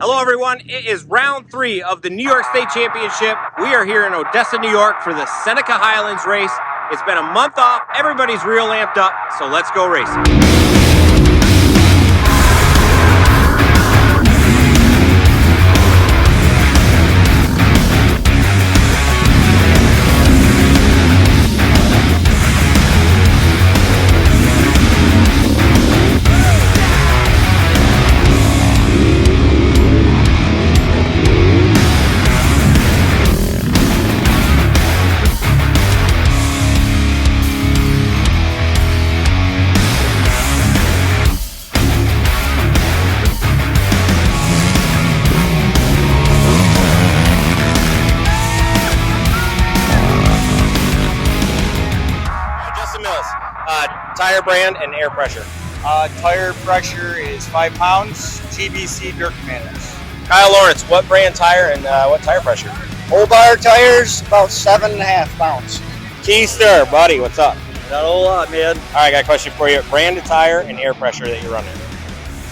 Hello everyone, it is round 3 of the New York State Championship. We are here in Odessa, New York for the Seneca Highlands race. It's been a month off, everybody's real amped up, so let's go racing. Tire brand and air pressure. Tire pressure is 5 pounds. TBC Dirt Commanders. Kyle Lawrence, what brand tire and what tire pressure? Whole bar tires, about 7.5 pounds. Keister, buddy, what's up? Not a whole lot, man. All right, I got a question for you. Brand of tire and air pressure that you're running.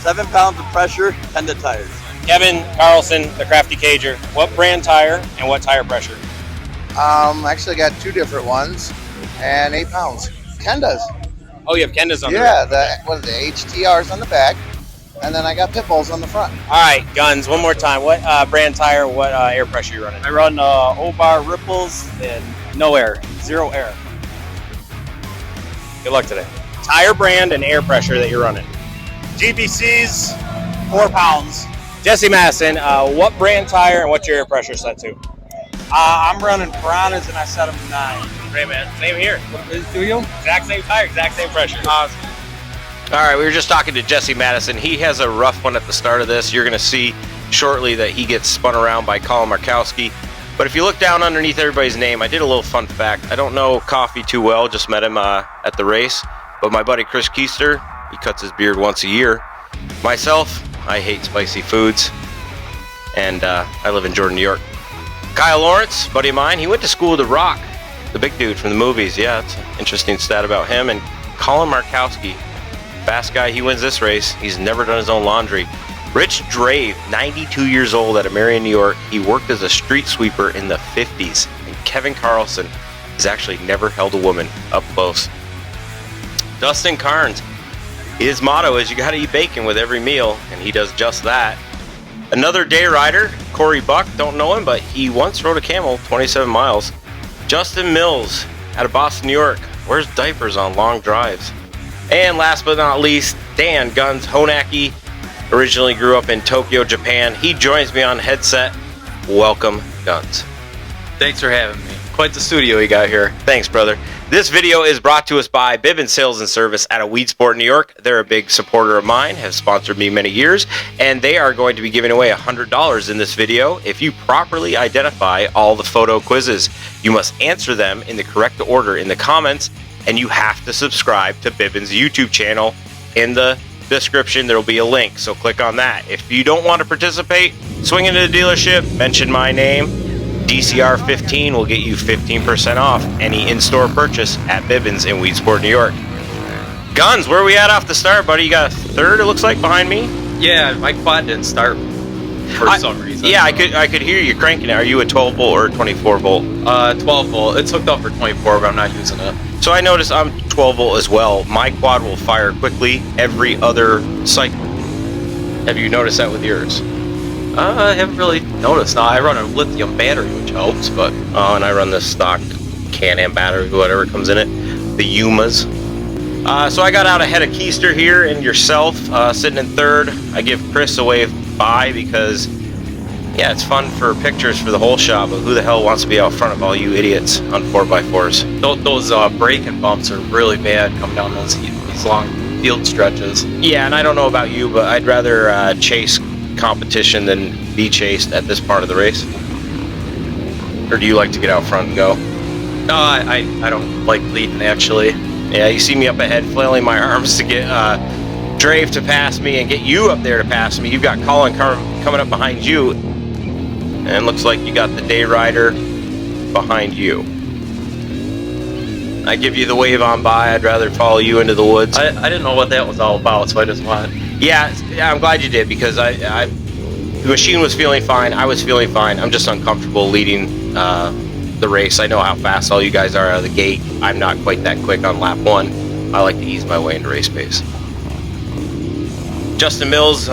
7 pounds of pressure and the tires. Kevin Carlson, the Crafty Cager, what brand tire and what tire pressure? Actually got 2 different ones and 8 pounds. Ken does. Oh, you have Kendas on Yeah, there. the HTRs on the back, and then I got pit bulls on the front. All right, Guns, one more time. What brand tire, what air pressure you running? I run O-bar Ripples and no air, 0 air. Good luck today. Tire brand and air pressure that you're running. GBC's 4 pounds. Jesse Madison, what brand tire and what's your air pressure set to? I'm running Piranhas and I set them 9. Great, man. Same here. Do you? Exact same tire, exact same pressure. Awesome. All right, we were just talking to Jesse Madison. He has a rough one at the start of this. You're going to see shortly that he gets spun around by Colin Markowski. But if you look down underneath everybody's name, I did a little fun fact. I don't know Coffee too well, just met him at the race. But my buddy Chris Keister, he cuts his beard once a year. Myself, I hate spicy foods. And I live in Jordan, New York. Kyle Lawrence, buddy of mine, he went to school with The Rock, the big dude from the movies. Yeah, it's an interesting stat about him. And Colin Markowski, fast guy, he wins this race. He's never done his own laundry. Rich Drave, 92 years old out of Marion, New York. He worked as a street sweeper in the 50s. And Kevin Carlson has actually never held a woman up close. Dustin Carnes, his motto is you gotta eat bacon with every meal, and he does just that. Another day rider, Corey Buck, don't know him, but he once rode a camel 27 miles. Justin Mills out of Boston, New York, wears diapers on long drives. And last but not least, Dan Guns Honaki, originally grew up in Tokyo, Japan. He joins me on headset. Welcome, Guns. Thanks for having me. Quite the studio you got here. Thanks, brother. This video is brought to us by Bibbins Sales and Service out of Weedsport, New York. They're a big supporter of mine, have sponsored me many years, and they are going to be giving away $100 in this video if you properly identify all the photo quizzes. You must answer them in the correct order in the comments, and you have to subscribe to Bibbins' YouTube channel. In the description, there will be a link, so click on that. If you don't want to participate, swing into the dealership, mention my name. DCR 15 will get you 15% off any in-store purchase at Bibbins in Weedsport, New York. Guns, where are we at off the start, buddy? You got a third, it looks like, behind me? Yeah, my quad didn't start for some reason. Yeah, I could hear you cranking it. Are you a 12 volt or 24 volt? 12 volt. It's hooked up for 24, but I'm not using it. So I noticed I'm 12 volt as well. My quad will fire quickly every other cycle. Have you noticed that with yours? I haven't really noticed. No, I run a lithium battery, which helps, but... Oh, and I run the stock Can-Am battery, whatever comes in it. The Yumas. So I got out ahead of Keister here and yourself, sitting in third. I give Chris a wave bye because, yeah, it's fun for pictures for the whole shot, but who the hell wants to be out front of all you idiots on 4x4s? Those braking bumps are really bad coming down these long field stretches. Yeah, and I don't know about you, but I'd rather chase competition than be chased at this part of the race. Or do you like to get out front and go? No, I don't like leading, actually. Yeah, you see me up ahead flailing my arms to get Drave to pass me and get you up there to pass me. You've got Colin coming up behind you. And looks like you got the day rider behind you. I give you the wave on by. I'd rather follow you into the woods. I didn't know what that was all about, so I just wanted... Yeah, I'm glad you did, because I the machine was feeling fine. I was feeling fine. I'm just uncomfortable leading the race. I know how fast all you guys are out of the gate. I'm not quite that quick on lap 1. I like to ease my way into race pace. Justin Mills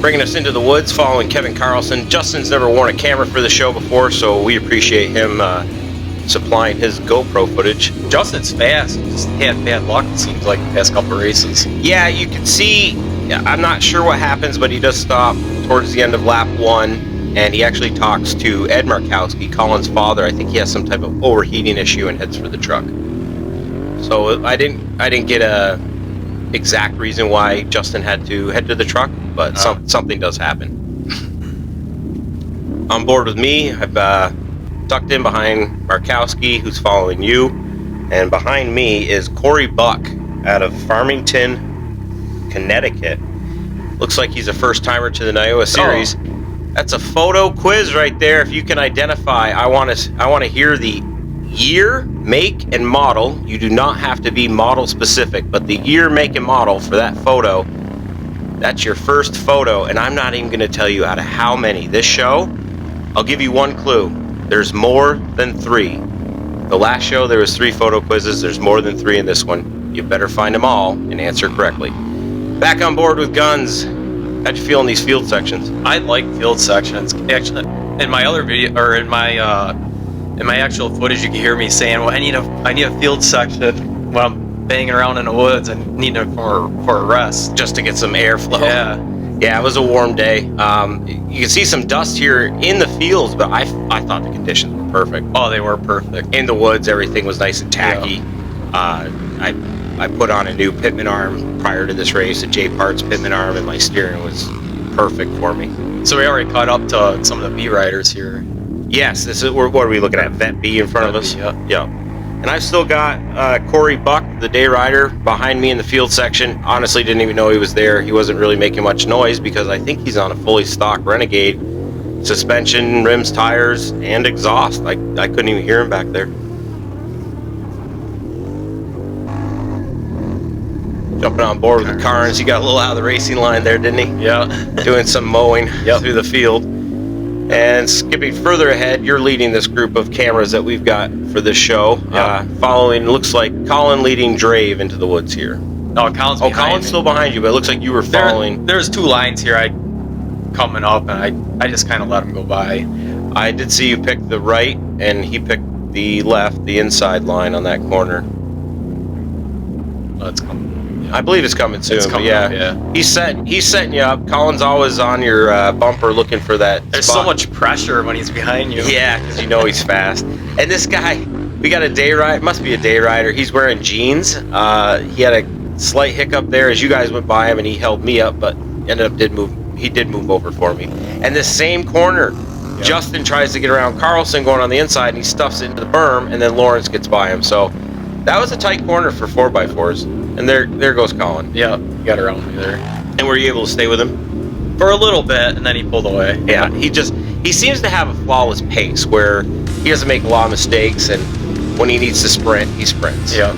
bringing us into the woods following Kevin Carlson. Justin's never worn a camera for the show before, so we appreciate him supplying his GoPro footage. Justin's fast. Just had bad luck, it seems like, the past couple of races. Yeah, you can see, I'm not sure what happens, but he does stop towards the end of lap 1, and he actually talks to Ed Markowski, Colin's father. I think he has some type of overheating issue and heads for the truck. So I didn't get a exact reason why Justin had to head to the truck, but something does happen. On board with me, I've tucked in behind Markowski, who's following you, and behind me is Corey Buck out of Farmington, Connecticut. Looks like he's a first-timer to the Iowa Series. That's a photo quiz right there. If you can identify, I want to hear the year, make, and model. You do not have to be model specific, but the year, make, and model for that photo. That's your first photo, and I'm not even going to tell you out of how many. This show, I'll give you one clue. There's more than 3. The last show there was 3 photo quizzes. There's more than 3 in this one. You better find them all and answer correctly. Back on board with guns. How'd you feel in these field sections? I like field sections. Actually, in my other video, or in my actual footage, you can hear me saying, "Well, I need a field section when I'm banging around in the woods and need it for a rest, just to get some airflow." Yeah, it was a warm day. You can see some dust here in the fields, but I thought the conditions were perfect. Oh, they were perfect. In the woods, everything was nice and tacky. Yeah. I put on a new pitman arm prior to this race, a J Parts pitman arm, and my steering was perfect for me. So we already caught up to some of the B riders here. Yes, what are we looking at? Vet B in front of us? Yeah. And I've still got Corey Buck, the day rider, behind me in the field section. Honestly, didn't even know he was there. He wasn't really making much noise because I think he's on a fully stock Renegade. Suspension, rims, tires, and exhaust. I couldn't even hear him back there. Jumping on board with the Carnes. He got a little out of the racing line there, didn't he? Yeah. Doing some mowing through the field. And skipping further ahead, you're leading this group of cameras that we've got for this show. Yep. Following, looks like Colin leading Drave into the woods here. No, Colin's behind Colin's me. still behind you, but it looks like you were following. There's 2 lines here coming up, and I just kind of let him go by. I did see you pick the right, and he picked the left, the inside line on that corner. It's coming. I believe it's coming soon. It's coming up, yeah. He's setting you up. Colin's always on your bumper looking for that There's spot. so much pressure when he's behind you. Yeah, because you know he's fast. And this guy, we got a day rider. Must be a day rider. He's wearing jeans. He had a slight hiccup there as you guys went by him, and he held me up, but he did move over for me. And this same corner, Justin tries to get around Carlson going on the inside, and he stuffs it into the berm, and then Lawrence gets by him. So that was a tight corner for 4x4s. And there goes Colin. Yeah, he got around me there. And were you able to stay with him? For a little bit, and then he pulled away. Yeah, he seems to have a flawless pace where he doesn't make a lot of mistakes, and when he needs to sprint, he sprints. Yeah.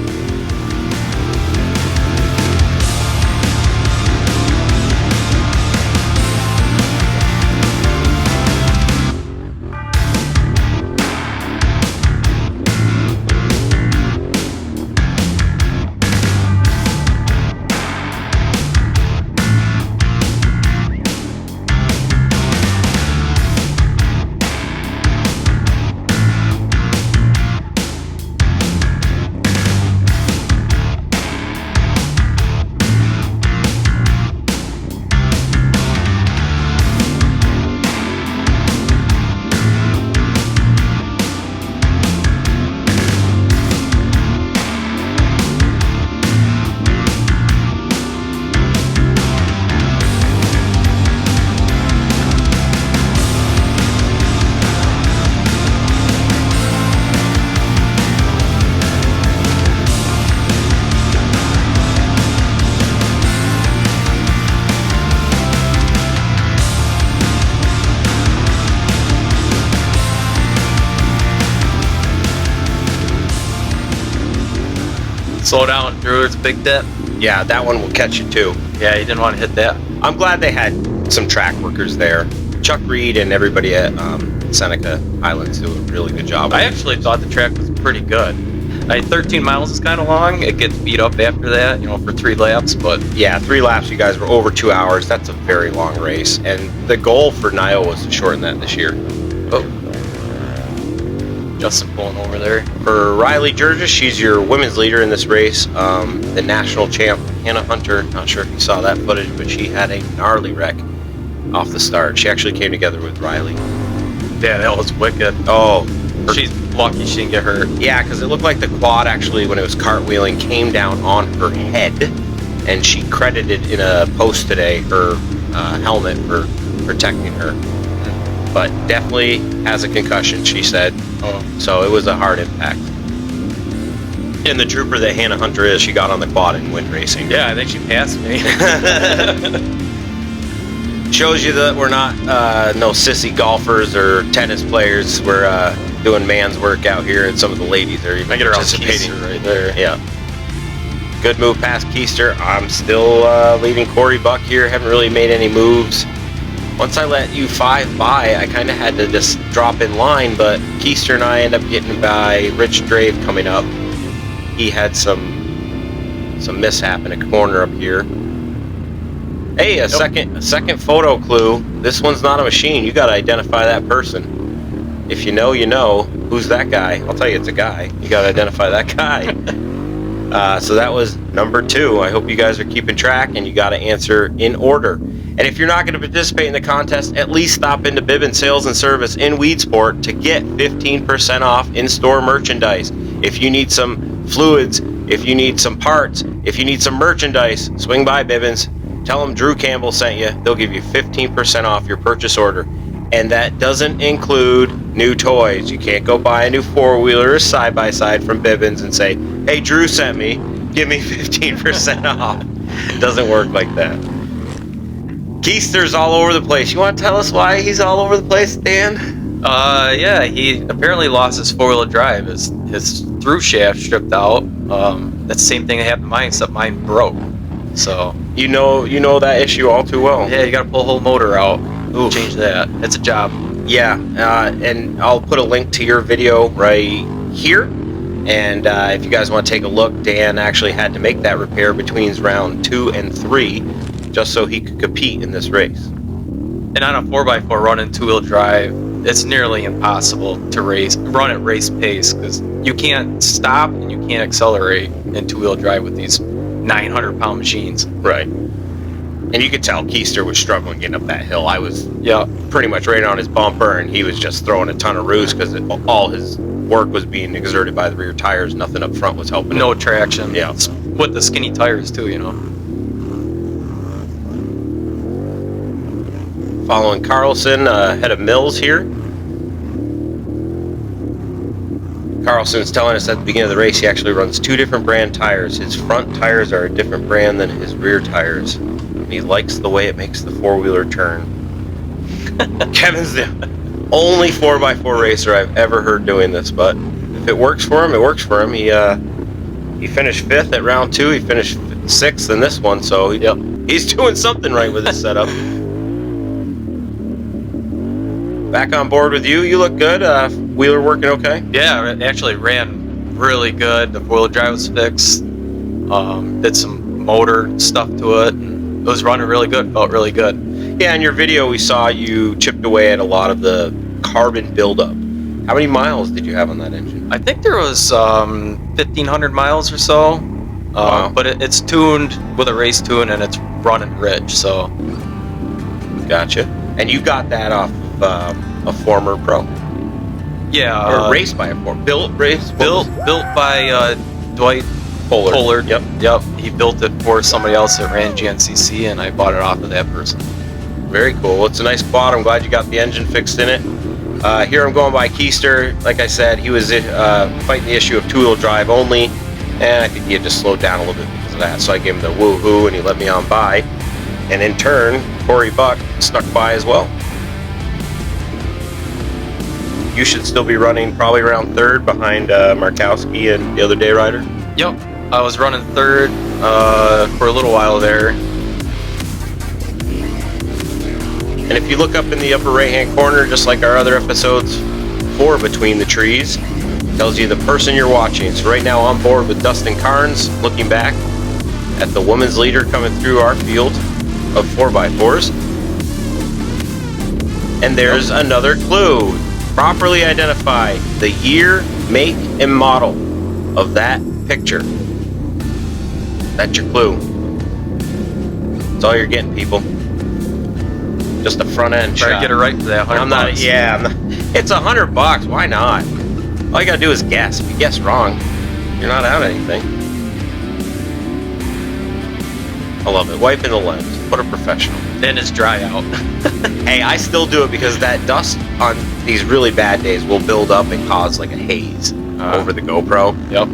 Slow down, Drew. It's a big dip. Yeah, that one will catch you too. Yeah, you didn't want to hit that. I'm glad they had some track workers there. Chuck Reed and everybody at Seneca Highlands do a really good job. I actually thought the track was pretty good. 13 miles is kind of long. It gets beat up after that, for 3 laps. But yeah, 3 laps, you guys were over 2 hours. That's a very long race. And the goal for Nio was to shorten that this year. oh, Justin pulling over there. For Riley Georgia, she's your women's leader in this race. The national champ, Hannah Hunter, not sure if you saw that footage, but she had a gnarly wreck off the start. She actually came together with Riley. Yeah, that was wicked. Oh, She's lucky she didn't get hurt. yeah, because it looked like the quad actually, when it was cartwheeling, came down on her head, and she credited in a post today her helmet for protecting her. But definitely has a concussion, she said. So it was a hard impact. And the trooper that Hannah Hunter is, she got on the quad and went racing. Yeah, I think she passed me. Shows you that we're not no sissy golfers or tennis players. We're doing man's work out here, and some of the ladies are even I get her on participating Keister right there. Yeah. Good move past Keister. I'm still leading Corey Buck here. Haven't really made any moves. Once I let you 5 by, I kind of had to just drop in line, but Keister and I end up getting by Rich Drave coming up. He had some mishap in a corner up here. Hey, a second photo clue. This one's not a machine. You got to identify that person. If you know, you know. Who's that guy? I'll tell you, it's a guy. You got to identify that guy. So that was number 2. I hope you guys are keeping track, and you got to answer in order. And if you're not going to participate in the contest, at least stop into Bibbin Sales and Service in Weedsport to get 15% off in-store merchandise. If you need some fluids, if you need some parts, if you need some merchandise, swing by Bibbins. Tell them Drew Campbell sent you. They'll give you 15% off your purchase order. And that doesn't include new toys. You can't go buy a new 4-wheeler or side-by-side from Bibbins and say, hey, Drew sent me. Give me 15% off. It doesn't work like that. Keister's all over the place. You want to tell us why he's all over the place, Dan? Yeah, he apparently lost his 4-wheel drive. His through shaft stripped out. That's the same thing that happened to mine, except mine broke. So you know that issue all too well. yeah, you got to pull the whole motor out. Oof. Change that. It's a job. Yeah, and I'll put a link to your video right here. And if you guys want to take a look, Dan actually had to make that repair between round 2 and 3 just so he could compete in this race. And on a 4x4 running 2-wheel drive, it's nearly impossible to run at race pace because you can't stop and you can't accelerate in 2-wheel drive with these 900-pound machines. Right. And you could tell Keister was struggling getting up that hill. I was pretty much right on his bumper, and he was just throwing a ton of roost because all his work was being exerted by the rear tires. Nothing up front was helping. No traction. Yeah. With the skinny tires, too, Following Carlson ahead of Mills here. Carlson's telling us at the beginning of the race he actually runs 2 different brand tires. His front tires are a different brand than his rear tires. And he likes the way it makes the 4-wheeler turn. Kevin's the only 4x4 racer I've ever heard doing this, but if it works for him, it works for him. He finished 5th at round 2. He finished 6th in this one, so he's doing something right with his setup. Back on board with you. You look good. Wheeler working okay? Yeah, it actually ran really good. The 4-wheel drive was fixed. Did some motor stuff to it. It was running really good. Felt really good. Yeah, in your video we saw you chipped away at a lot of the carbon buildup. How many miles did you have on that engine? I think there was 1,500 miles or so. Wow. But it's tuned with a race tune and it's running rich. So Gotcha. And you got that off of a former pro? yeah, Or raced by a former? Built by Dwight Pollard. Yep. He built it for somebody else that ran GNCC, and I bought it off of that person. Very cool. Well, it's a nice quad. I'm glad you got the engine fixed in it. Here I'm going by Keister. Like I said, he was fighting the issue of 2-wheel drive only, and I think he had just slowed down a little bit because of that. So I gave him the woohoo, and he let me on by. And in turn, Corey Buck snuck by as well. You should still be running probably around 3rd behind Markowski and the other day rider. Yep. I was running 3rd for a little while there. And if you look up in the upper right-hand corner, just like our other episodes, 4 Between the Trees, tells you the person you're watching. So right now on board with Dustin Carnes, looking back at the women's leader coming through our field of 4x4s. And there's another clue. Properly identify the year, make, and model of that picture. That's your clue. That's all you're getting, people. Just a front end Try shot. to get it right for that. I'm not. It's $100. Why not? All you gotta do is guess. If you guess wrong, you're not out anything. I love it. Wiping the lens. What a professional. Then it's dry out. Hey, I still do it because that dust on these really bad days will build up and cause like a haze over the GoPro. Yep.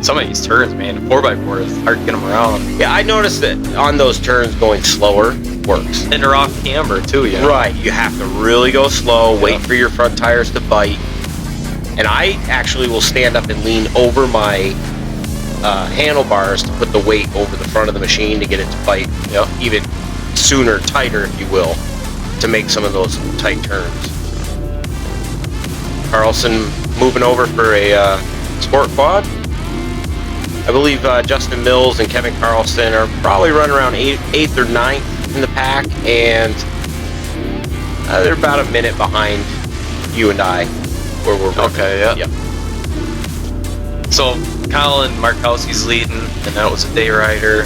Some of these turns, man, 4x4 is hard to get them around. Yeah, I noticed that on those turns going slower works. And they're off camber too, you know? Right, you have to really go slow, wait for your front tires to bite. And I actually will stand up and lean over my handlebars to put the weight over the front of the machine to get it to bite even sooner, tighter, if you will, to make some of those tight turns. Carlson moving over for a sport quad. I believe Justin Mills and Kevin Carlson are probably running around 8th or 9th in the pack, and they're about a minute behind you and I, where we're running. Okay, yeah. Yep. So Colin Markowski's leading, and that was a day rider.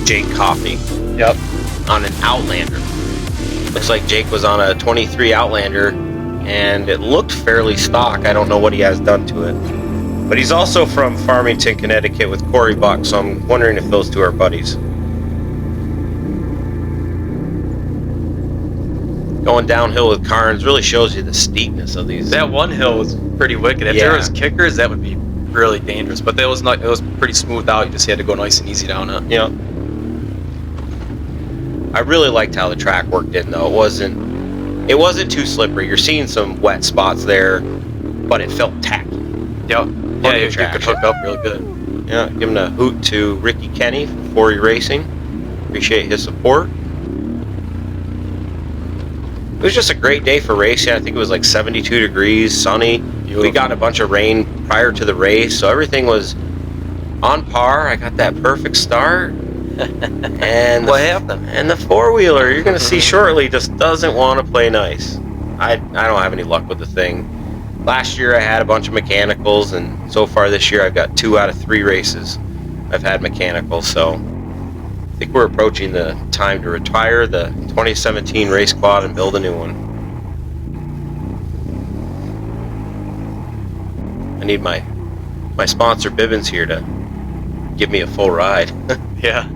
Jake Coffey. Yep. On an Outlander. Looks like Jake was on a 23 Outlander, and it looked fairly stock. I don't know what he has done to it. But he's also from Farmington, Connecticut with Corey Buck, so I'm wondering if those two are buddies. Going downhill with Carnes really shows you the steepness of these. That one hill was pretty wicked. If there was kickers, that would be really dangerous. But that was not. It was pretty smooth out. You just had to go nice and easy down it. Yeah. I really liked how the track worked in, though. It wasn't too slippery. You're seeing some wet spots there, but it felt tacky. Yep. Yeah, you could hook up real good. Yeah, giving a hoot to Ricky Kenny from 4E Racing. Appreciate his support. It was just a great day for racing. I think it was like 72 degrees, sunny. Beautiful. We got a bunch of rain prior to the race, so everything was on par. I got that perfect start. And what happened? And the four-wheeler, you're going to see shortly, just doesn't want to play nice. I don't have any luck with the thing. Last year I had a bunch of mechanicals, and so far this year I've got 2 out of 3 races I've had mechanicals, so I think we're approaching the time to retire the 2017 race quad and build a new one. I need my sponsor Bibbins here to give me a full ride. Yeah.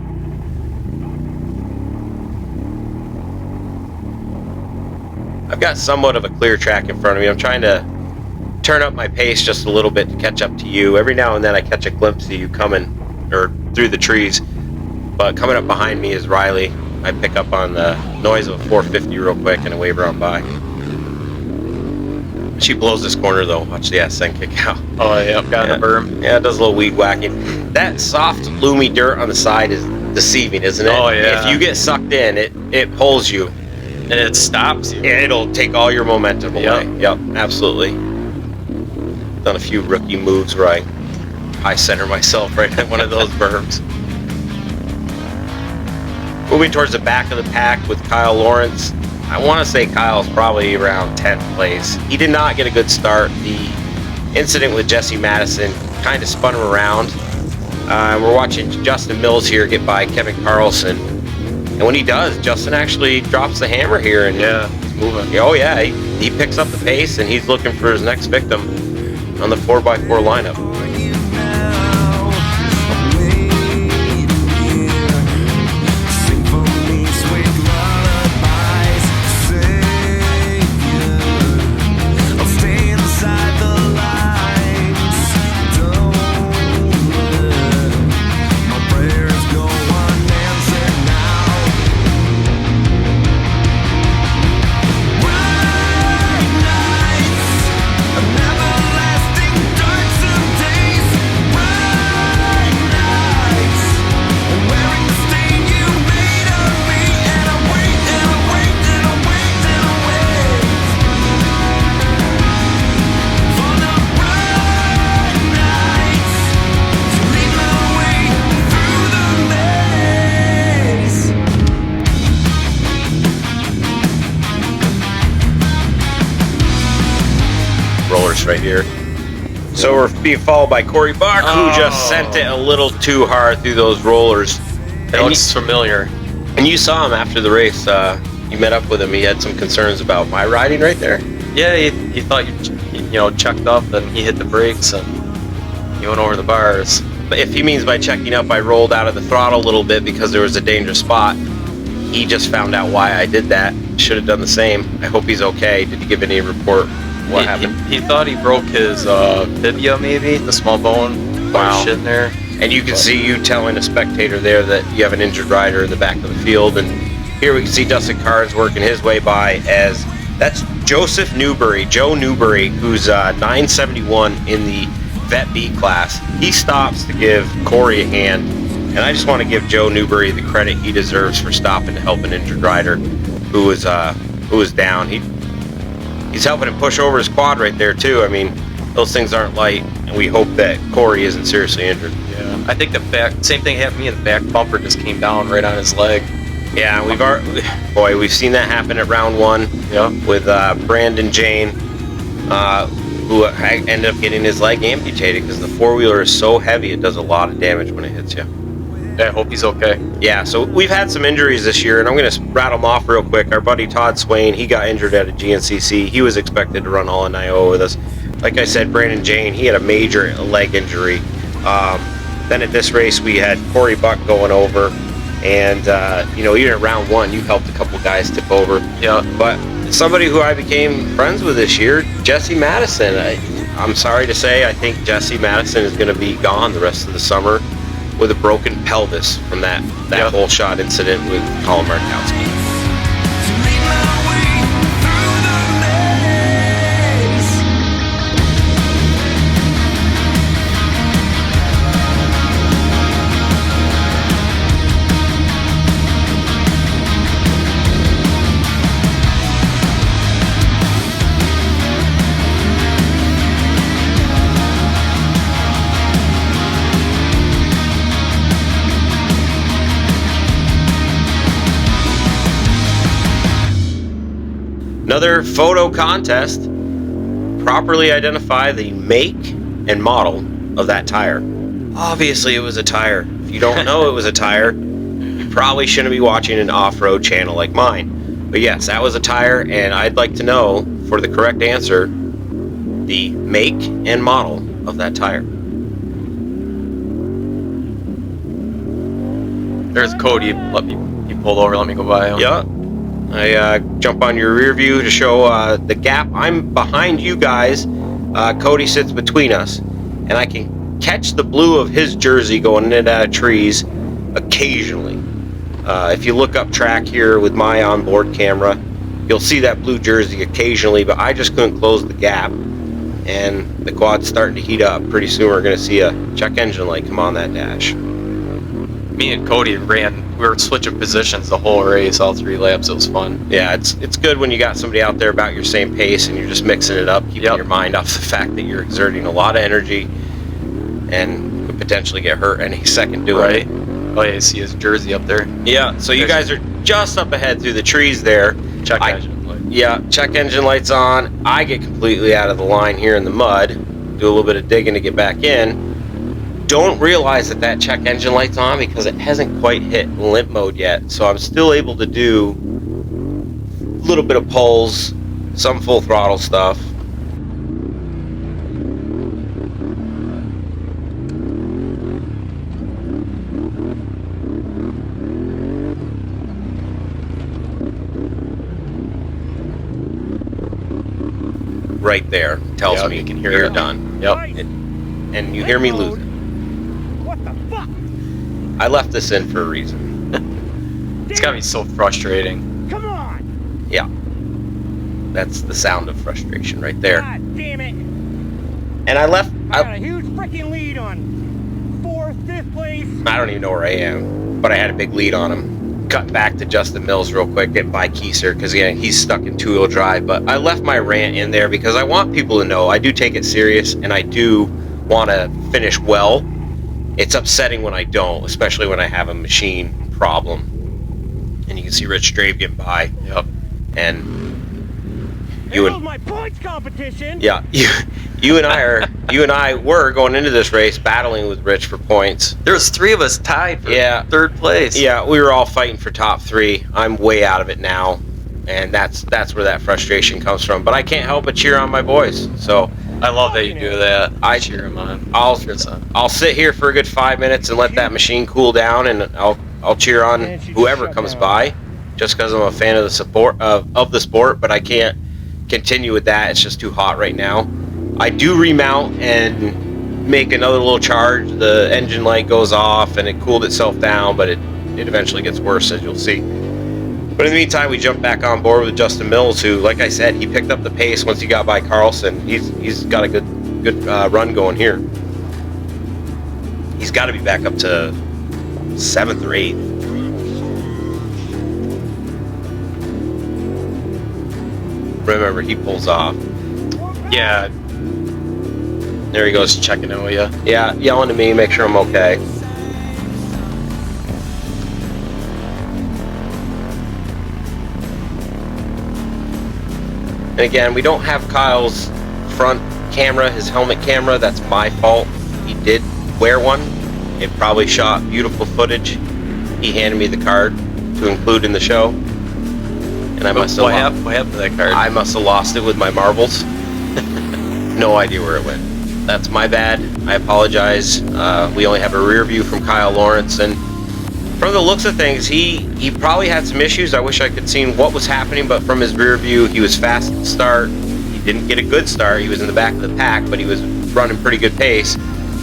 I've got somewhat of a clear track in front of me. I'm trying to turn up my pace just a little bit to catch up to you. Every now and then I catch a glimpse of you coming or through the trees, but coming up behind me is Riley. I pick up on the noise of a 450 real quick and I wave her on by. She blows this corner though. Watch the ascent kick out. Oh yeah, got the berm. Yeah, it does a little weed whacking. That soft, loomy dirt on the side is deceiving, isn't it? Oh yeah. If you get sucked in, it pulls you. And it stops you. It'll take all your momentum away. Yep, absolutely. Done a few rookie moves where I high center myself right at one of those berms. Moving towards the back of the pack with Kyle Lawrence. I want to say Kyle's probably around 10th place. He did not get a good start. The incident with Jesse Madison kind of spun him around. We're watching Justin Mills here get by Kevin Carlson. And when he does, Justin actually drops the hammer here and he's moving. Oh yeah, he picks up the pace and he's looking for his next victim on the 4x4 lineup. Never lasting dark someday. first right here. So we're being followed by Corey Buck, who just sent it a little too hard through those rollers. That looks familiar. And you saw him after the race. You met up with him. He had some concerns about my riding right there. Yeah, he thought you checked up, and he hit the brakes, and he went over the bars. But if he means by checking up, I rolled out of the throttle a little bit because there was a dangerous spot. He just found out why I did that. Should have done the same. I hope he's okay. Did he give any report? What happened? He thought he broke his fibula, maybe the small bone. Wow. Shit in there. And you can see you telling a spectator there that you have an injured rider in the back of the field. And here we can see Dustin Carnes working his way by as that's Joseph Newberry, Joe Newberry, who's 971 in the Vet B class. He stops to give Corey a hand. And I just want to give Joe Newberry the credit he deserves for stopping to help an injured rider who was down. He's helping him push over his quad right there too. I mean, those things aren't light, and we hope that Corey isn't seriously injured. Yeah, I think same thing happened to me. The back bumper just came down right on his leg. Yeah, we've seen that happen at round 1. Yeah. With Brandon Jane, who ended up getting his leg amputated because the four-wheeler is so heavy it does a lot of damage when it hits you. I hope he's okay. Yeah, so we've had some injuries this year, and I'm going to rattle them off real quick. Our buddy Todd Swain, he got injured at a GNCC. He was expected to run all in Iowa with us. Like I said, Brandon Jane, he had a major leg injury. Then at this race, we had Corey Buck going over, and even at round 1, you helped a couple guys tip over. Yeah. But somebody who I became friends with this year, Jesse Madison. I'm sorry to say, I think Jesse Madison is going to be gone the rest of the summer with a broken pelvis from that whole shot incident with Colin Markowski. Another photo contest. Properly identify the make and model of that tire. Obviously it was a tire. If you don't know it was a tire, you probably shouldn't be watching an off-road channel like mine. But yes, that was a tire, and I'd like to know, for the correct answer, the make and model of that tire. There's Cody. He pulled over. Let me go by him. Yeah. I jump on your rear view to show the gap. I'm behind you guys. Cody sits between us, and I can catch the blue of his jersey going in and out of trees occasionally. If you look up track here with my onboard camera, you'll see that blue jersey occasionally, but I just couldn't close the gap, and the quad's starting to heat up. Pretty soon we're going to see a check engine light come on that dash. Me and Cody we were switching positions the whole race, all 3 laps. It was fun. Yeah, it's good when you got somebody out there about your same pace and you're just mixing it up, keeping your mind off the fact that you're exerting a lot of energy and could potentially get hurt any second doing it. Oh yeah, you see his jersey up there. Yeah, so you guys are just up ahead through the trees there. Check engine light. Yeah, check engine lights on. I get completely out of the line here in the mud, do a little bit of digging to get back in. Don't realize that check engine light's on because it hasn't quite hit limp mode yet. So I'm still able to do a little bit of pulls, some full throttle stuff. Right there tells me you can hear you're it. done. Yep. And you hear me losing. What the fuck? I left this in for a reason. It's gotta be so frustrating. Come on! Yeah. That's the sound of frustration right there. God damn it! And I left. I got a huge freaking lead on 4th, 5th place. I don't even know where I am, but I had a big lead on him. Cutting back to Justin Mills real quick, getting by Kieser, because again, he's stuck in 2-wheel drive. But I left my rant in there because I want people to know I do take it serious, and I do want to finish well. It's upsetting when I don't, especially when I have a machine problem. And you can see Rich Strabe getting by. Yep. And You There and goes my points competition. yeah, you and I were going into this race battling with Rich for points. There was 3 of us tied for Yeah. 3rd place. Yeah, we were all fighting for top 3. I'm way out of it now, and that's where that frustration comes from. But I can't help but cheer on my boys. So I love that you do that. I cheer him on. I'll sit here for a good 5 minutes and let that machine cool down, and I'll cheer on whoever comes by, just because I'm a fan of the support of the sport. But I can't continue with that. It's just too hot right now. I do remount and make another little charge. The engine light goes off and it cooled itself down, but it eventually gets worse, as you'll see. But in the meantime, we jumped back on board with Justin Mills, who, like I said, he picked up the pace once he got by Carlson. He's got a good run going here. He's got to be back up to 7th or 8th. Remember, he pulls off. Yeah. There he goes. Checking in with you. Yeah, yelling at me, make sure I'm okay. And again, we don't have Kyle's front camera, his helmet camera. That's my fault. He did wear one. It probably shot beautiful footage. He handed me the card to include in the show. And I must have What happened to that card? I must have lost it with my marbles. No idea where it went. That's my bad. I apologize. We only have a rear view from Kyle Lawrence, and from the looks of things, he probably had some issues. I wish I could seen what was happening, but from his rear view, he was fast to start. He didn't get a good start. He was in the back of the pack, but he was running pretty good pace.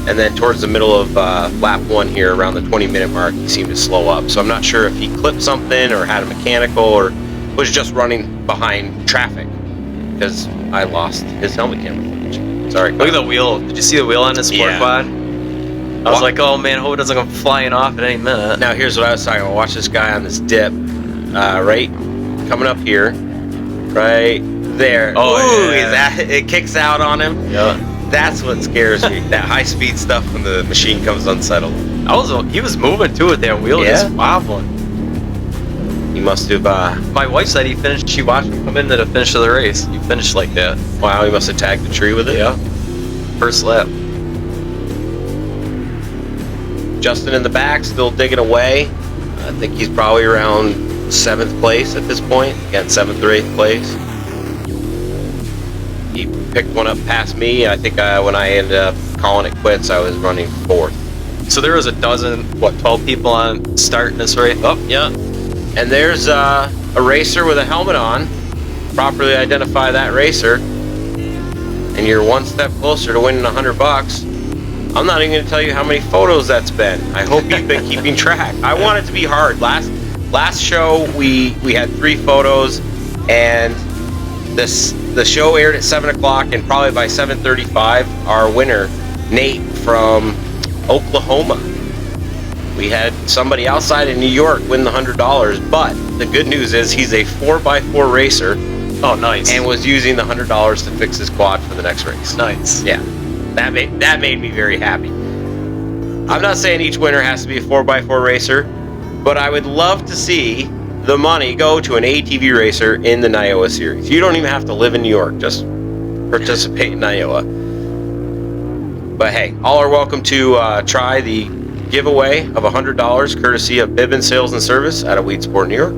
And then towards the middle of lap 1 here, around the 20-minute mark, he seemed to slow up. So I'm not sure if he clipped something or had a mechanical or was just running behind traffic, because I lost his helmet camera footage. Sorry. Look at the wheel. Did you see the wheel on this sport Yeah. quad? I was like, oh man, hope it doesn't go flying off at any minute. Now here's what I was talking about. Watch this guy on this dip, right coming up here, right there. Oh, Ooh, yeah. it kicks out on him. Yeah. That's what scares me. That high speed stuff when the machine comes unsettled. He was moving too with that wheel, Yeah. just wobbling. He must have. My wife said he finished. She watched him come into the finish of the race. He finished like that. Wow, he must have tagged the tree with it. Yeah. First lap. Justin in the back, still digging away. I think he's probably around 7th place at this point. Again, 7th or 8th place. He picked one up past me. I think when I ended up calling it quits, I was running 4th. So there was 12 people on start in this race. Oh, Yeah. And there's a racer with a helmet on. Properly identify that racer, and you're one step closer to winning $100. I'm not even going to tell you how many photos that's been. I hope you've been keeping track. I want it to be hard. Last show we had 3 photos, and the show aired at 7 o'clock, and probably by 7:35, our winner, Nate from Oklahoma. We had somebody outside of New York win the $100, but the good news is he's a 4x4 racer. Oh, nice. And was using the $100 to fix his quad for the next race. Nice. Yeah, that made me very happy. I'm not saying each winner has to be a 4x4 racer, but I would love to see the money go to an ATV racer in the Iowa series. You don't even have to live in New York, just participate in Iowa. But hey, all are welcome to try the giveaway of $100 courtesy of Bibbin Sales and Service out of Weedsport, New York.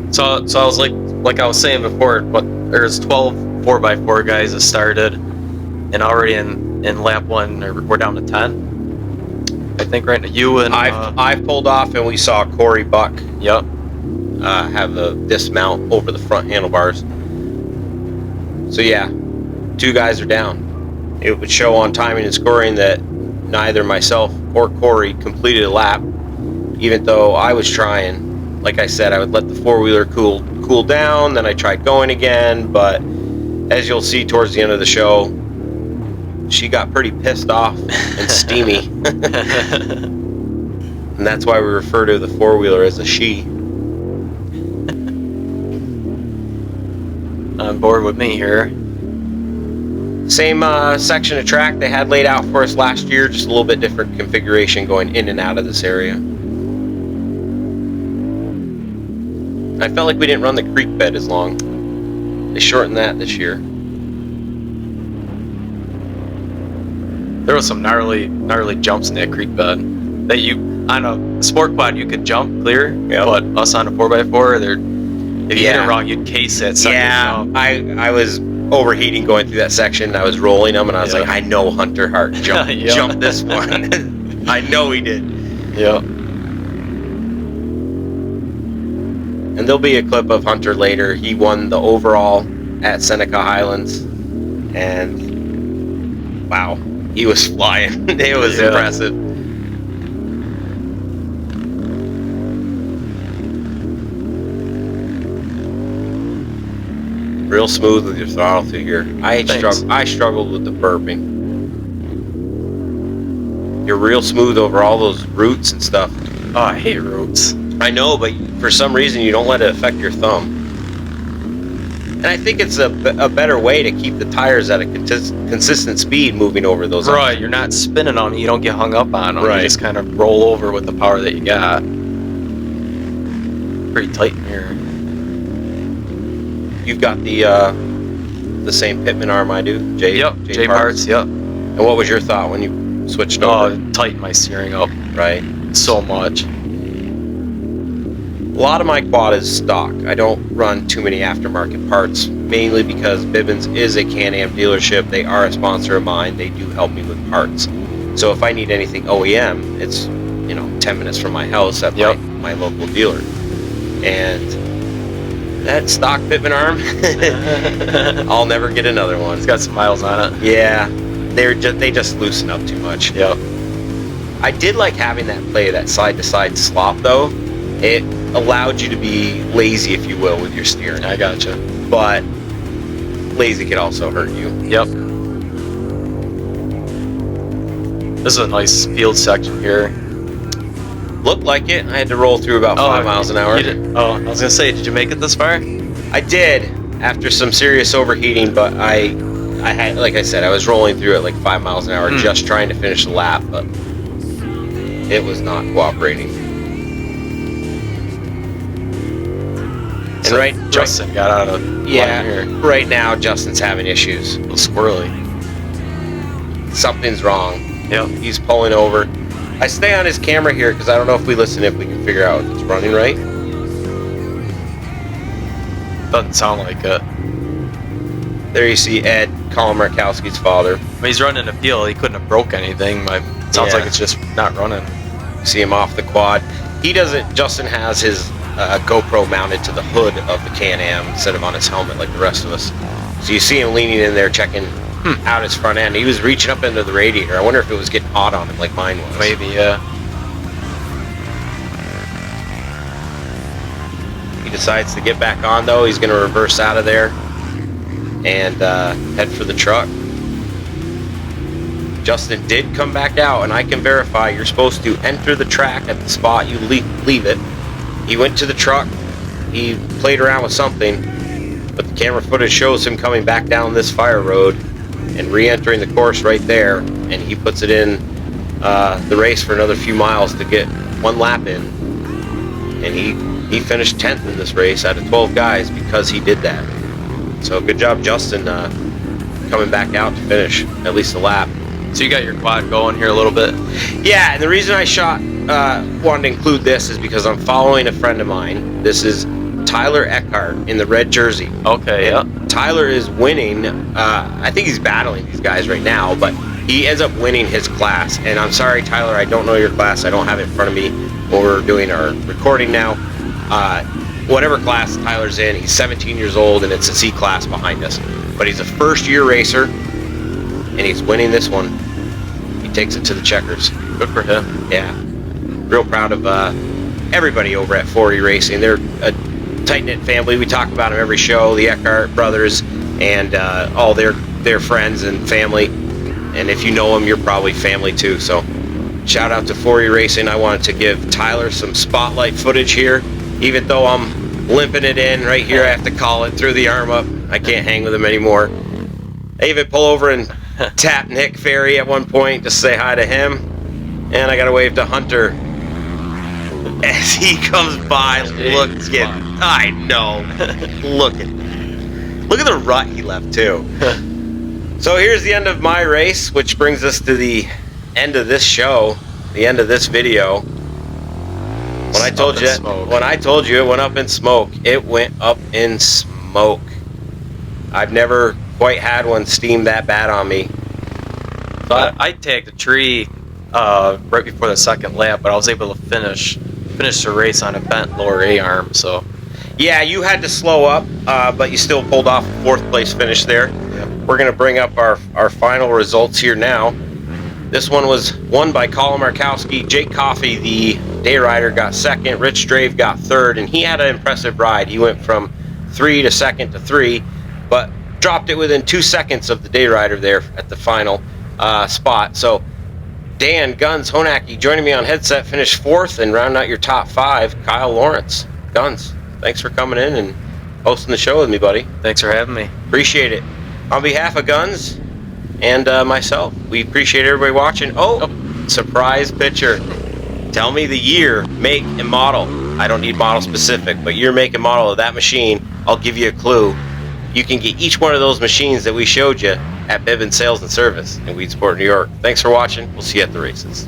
So I was like I was saying before, but there's 12 4x4 guys that started, and already in lap 1 we're down to 10. I think right now you and I've pulled off, and we saw Corey Buck. Yep. Have the dismount over the front handlebars. So yeah, 2 guys are down. It would show on timing and scoring that neither myself or Corey completed a lap, even though I was trying. Like I said, I would let the 4-wheeler cool down, then I tried going again, but as you'll see towards the end of the show, she got pretty pissed off and steamy. And that's why we refer to the 4-wheeler as a she. On board with me here. Same section of track they had laid out for us last year, just a little bit different configuration going in and out of this area. I felt like we didn't run the creek bed as long. They shortened that this year. There was some gnarly jumps in that creek bed. That you on a sport quad you could jump clear, but us on a 4x4, if you hit it wrong, you'd case that second jump. I was overheating going through that section. I was rolling them, and I was like, I know Hunter Hart jumped this one. I know he did. Yeah. And there'll be a clip of Hunter later. He won the overall at Seneca Highlands, and wow, he was flying. It was impressive. Real smooth with your throttle through here. I struggled with the burping. You're real smooth over all those roots and stuff. Oh, I hate roots. I know, but for some reason you don't let it affect your thumb. And I think it's a better way to keep the tires at a consistent speed moving over those. Right, you're not spinning them. You don't get hung up on them. Right. You just kind of roll over with the power that you got. Pretty tight in here. You've got the same pitman arm I do, J parts. Yep. And what was your thought when you switched over? Tighten my steering up. Right. So much. A lot of my quad is stock. I don't run too many aftermarket parts, mainly because Bibbins is a Can-Am dealership. They are a sponsor of mine. They do help me with parts. So if I need anything OEM, it's 10 minutes from my house at my local dealer. And that stock Pitman arm, I'll never get another one. It's got some miles on it. Yeah, they just loosen up too much. Yep. I did like having that side-to-side slop though. It allowed you to be lazy, if you will, with your steering. I gotcha. But lazy could also hurt you. Yep. This is a nice field section here. Looked like it. I had to roll through about 5 miles an hour. You did? Oh, I was gonna say, did you make it this far? I did, after some serious overheating, but I had, like I said, I was rolling through at like 5 miles an hour, just trying to finish the lap, but it was not cooperating. And Justin got out of line here. Right now Justin's having issues. A little squirrely. Something's wrong. Yep. He's pulling over. I stay on his camera here because I don't know if we listen if we can figure out if it's running right. Doesn't sound like it. There you see Ed, Colin Markowski's father. I mean, he's running a appeal. He couldn't have broke anything. It sounds like it's just not running. See him off the quad. He doesn't. Justin has his GoPro mounted to the hood of the Can-Am instead of on his helmet like the rest of us. So you see him leaning in there checking out his front end. He was reaching up into the radiator. I wonder if it was getting hot on him like mine was. Maybe, yeah. He decides to get back on though. He's going to reverse out of there and head for the truck. Justin did come back out, and I can verify you're supposed to enter the track at the spot you leave it. He went to the truck. He played around with something, but the camera footage shows him coming back down this fire road and re-entering the course right there, and he puts it in the race for another few miles to get one lap in, and he finished 10th in this race out of 12 guys because he did that. So good job, Justin, coming back out to finish at least a lap. So you got your quad going here a little bit? Yeah, and the reason I wanted to include this is because I'm following a friend of mine. This is Tyler Eckhart in the red jersey. Okay, yeah. Tyler is winning. I think he's battling these guys right now, but he ends up winning his class. And I'm sorry, Tyler, I don't know your class. I don't have it in front of me when we're doing our recording now. Whatever class Tyler's in, he's 17 years old, and it's a C class behind us. But he's a first-year racer, and he's winning this one. He takes it to the checkers. Good for him. Yeah. Real proud of everybody over at 4E Racing. They're a tight-knit family. We talk about them every show, the Eckhart brothers and all their friends and family. And if you know them, you're probably family too. So shout out to 4E Racing. I wanted to give Tyler some spotlight footage here. Even though I'm limping it in right here, I have to call it through the arm up. I can't hang with him anymore. I even pull over and tap Nick Ferry at one point to say hi to him. And I got to wave to Hunter. as he comes by looking. I know. Look at the rut he left too. So here's the end of my race, which brings us to the end of this show, the end of this video. When I told you it went up in smoke, it went up in smoke. I've never quite had one steam that bad on me. But I tagged a tree right before the second lap, but I was able to finish the race on a bent lower A arm. So yeah, you had to slow up, but you still pulled off a 4th place finish there. Yep. We're gonna bring up our final results here now. This one was won by Colin Markowski. Jake Coffey, the day rider, got 2nd. Rich Drave got 3rd, and he had an impressive ride. He went from 3 to 2nd to 3, but dropped it within 2 seconds of the day rider there at the final spot. So Dan Guns Honaki joining me on headset, finished 4th, and rounding out your top 5, Kyle Lawrence. Guns, thanks for coming in and hosting the show with me, buddy. thanks for having me. Appreciate it. On behalf of Guns and myself, we appreciate everybody watching. Oh, surprise picture. Tell me the year, make, and model. I don't need model specific, but year, make, and model of that machine. I'll give you a clue. You can get each one of those machines that we showed you at Bibbin Sales and Service in Weedsport, New York. Thanks for watching. We'll see you at the races.